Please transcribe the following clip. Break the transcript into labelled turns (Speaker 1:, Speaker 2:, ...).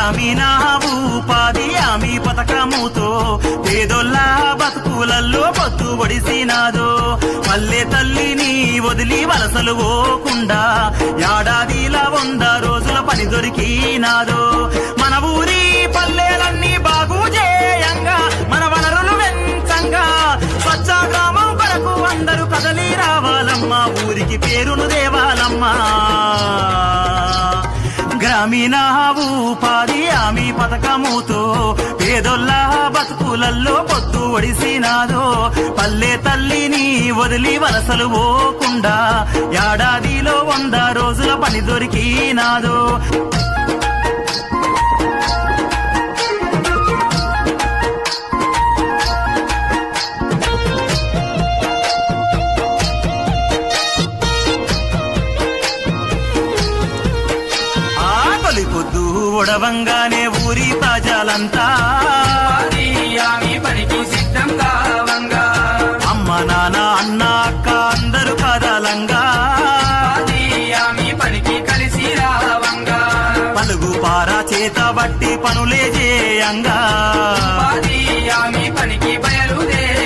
Speaker 1: గ్రామీణ ఉపాధి హామీ పథకముతో పేదోళ్ళ బతుకులల్లో పొత్తు ఒడిసినాదో పల్లె తల్లిని వదిలి వలసలు పోకుండా ఏడాదిలా 100 రోజుల పని దొరికినాదో మన ఊరి పల్లెలన్నీ బాగు చేయంగా మన వనరులు వెంచంగా స్వచ్ఛ గ్రామం కొరకు అందరూ కదలి రావాలమ్మా ఊరికి పేరును దేవాలమ్మా గ్రామీణ ఉపాధి హామీ పథకముతో పేదోళ్ళ బతుకులల్లో పొత్తు ఒడిసినాదో పల్లె తల్లిని వదిలి వలసలు పోకుండా ఏడాదిలో 100 రోజుల పని దొరికినాదో పొద్దు ఒడవంగానే ఊరి ప్రజలంతా
Speaker 2: పనికి సిద్ధం కావంగా
Speaker 1: అమ్మ నాన్న అన్న అక్క అందరూ కదలంగా
Speaker 2: పనికి కలిసి రావంగా
Speaker 1: పలుగు పారా చేత బట్టి పనులే చేయంగా
Speaker 2: పనికి బయలుదేరంగా